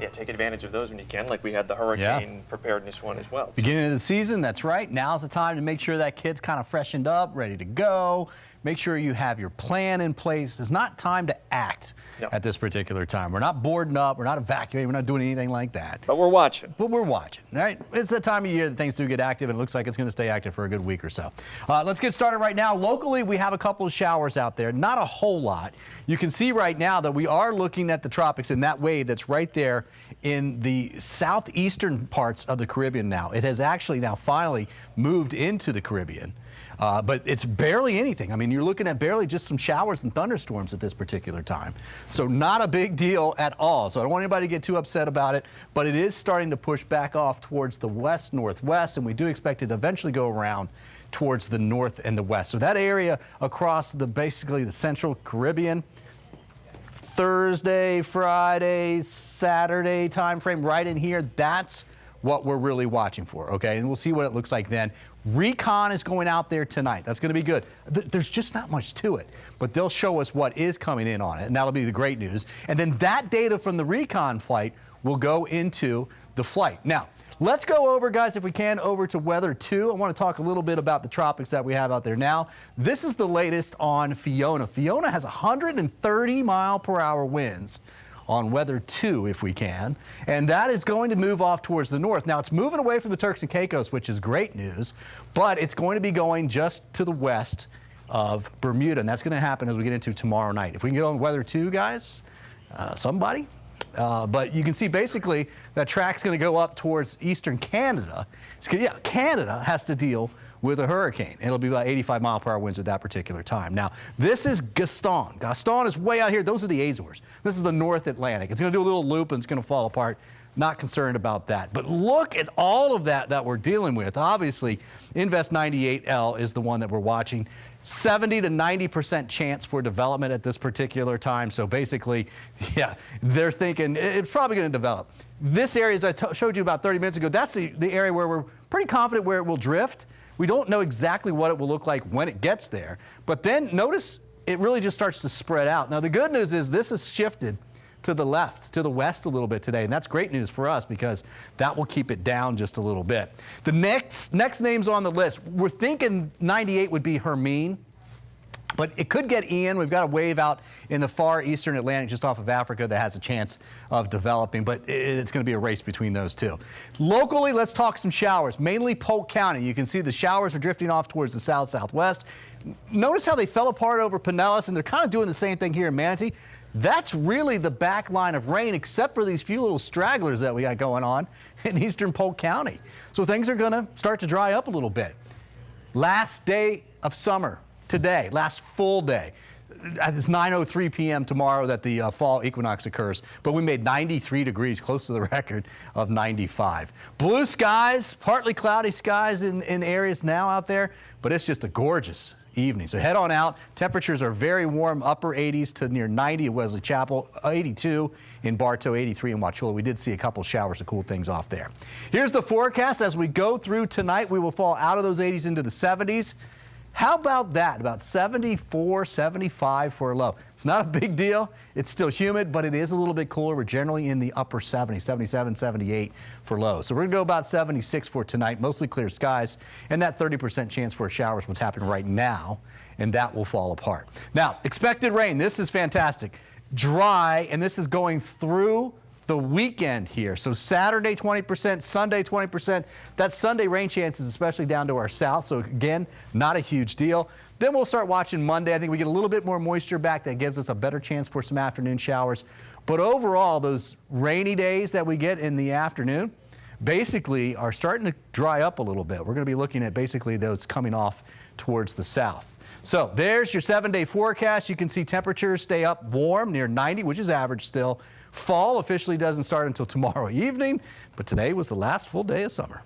Yeah, take advantage of those when you can, like we had the hurricane preparedness one as well. Beginning of the season, that's right. Now's the time to make sure that kid's kind of freshened up, ready to go. Make sure you have your plan in place. It's not time to act at this particular time. We're not boarding up. We're not evacuating. We're not doing anything like that. But we're watching. But we're watching, right? It's the time of year that things do get active, and it looks like it's going to stay active for a good week or so. Let's get started right now. Locally, we have a couple of showers out there. Not a whole lot. You can see right now that we are looking at the tropics and that wave that's right there in the southeastern parts of the Caribbean now. It has actually now finally moved into the Caribbean. But it's barely anything. I mean, you're looking at barely just some showers and thunderstorms at this particular time. So not a big deal at all. So I don't want anybody to get too upset about it, but it is starting to push back off towards the west, northwest, and we do expect it to eventually go around towards the north and the west. So that area across basically the central Caribbean, Thursday, Friday, Saturday time frame right in here, that's what we're really watching for, okay? And we'll see what it looks like then. Recon is going out there tonight. That's going to be good. There's just not much to it, but they'll show us what is coming in on it, and that'll be the great news. And then that data from the recon flight will go into the flight. Now, let's go over, guys, if we can, over to Weather 2. I want to talk a little bit about the tropics that we have out there now. This is the latest on Fiona. Fiona has 130-mile-per-hour winds on Weather 2, if we can, and that is going to move off towards the north. Now, it's moving away from the Turks and Caicos, which is great news, but it's going to be going just to the west of Bermuda, and that's going to happen as we get into tomorrow night. If we can get on Weather 2, guys, somebody. But you can see basically that track's going to go up towards eastern Canada. Canada has to deal with a hurricane. It'll be about 85-mile-per-hour winds at that particular time. Now, this is Gaston. Gaston is way out here. Those are the Azores. This is the North Atlantic. It's going to do a little loop and it's going to fall apart. Not concerned about that. But look at all of that we're dealing with. Obviously, Invest 98L is the one that we're watching. 70 to 90% chance for development at this particular time. So basically, yeah, they're thinking it's probably going to develop. This area, as I showed you about 30 minutes ago, that's the area where we're pretty confident where it will drift. We don't know exactly what it will look like when it gets there. But then notice it really just starts to spread out. Now, the good news is this has shifted to the left, to the west a little bit today, and that's great news for us because that will keep it down just a little bit. The next names on the list, we're thinking 98 would be Hermine, but it could get Ian. We've got a wave out in the far eastern Atlantic just off of Africa that has a chance of developing, but it's going to be a race between those two. Locally, let's talk some showers, mainly Polk County. You can see the showers are drifting off towards the south-southwest. Notice how they fell apart over Pinellas, and they're kind of doing the same thing here in Manatee. That's really the back line of rain, except for these few little stragglers that we got going on in eastern Polk County. So things are going to start to dry up a little bit. Last day of summer today, last full day. It's 9:03 p.m. tomorrow that the fall equinox occurs, but we made 93 degrees, close to the record of 95. Blue skies, partly cloudy skies in areas now out there, but it's just a gorgeous evening. So head on out. Temperatures are very warm, upper 80s to near 90 at Wesley Chapel, 82 in Bartow, 83 in Wauchula. We did see a couple showers to cool things off there. Here's the forecast. As we go through tonight, we will fall out of those 80s into the 70s. How about that? About 74, 75 for a low. It's not a big deal. It's still humid, but it is a little bit cooler. We're generally in the upper 70s, 77, 78 for lows. So we're going to go about 76 for tonight, mostly clear skies, and that 30% chance for a shower is what's happening right now, and that will fall apart. Now, expected rain. This is fantastic. Dry, and this is going through the weekend here. So Saturday 20%, Sunday 20%. That Sunday rain chances, especially down to our south. So again, not a huge deal. Then we'll start watching Monday. I think we get a little bit more moisture back. That gives us a better chance for some afternoon showers. But overall, those rainy days that we get in the afternoon basically are starting to dry up a little bit. We're going to be looking at basically those coming off towards the south. So there's your 7-day forecast. You can see temperatures stay up warm near 90, which is average still. Fall officially doesn't start until tomorrow evening, but today was the last full day of summer.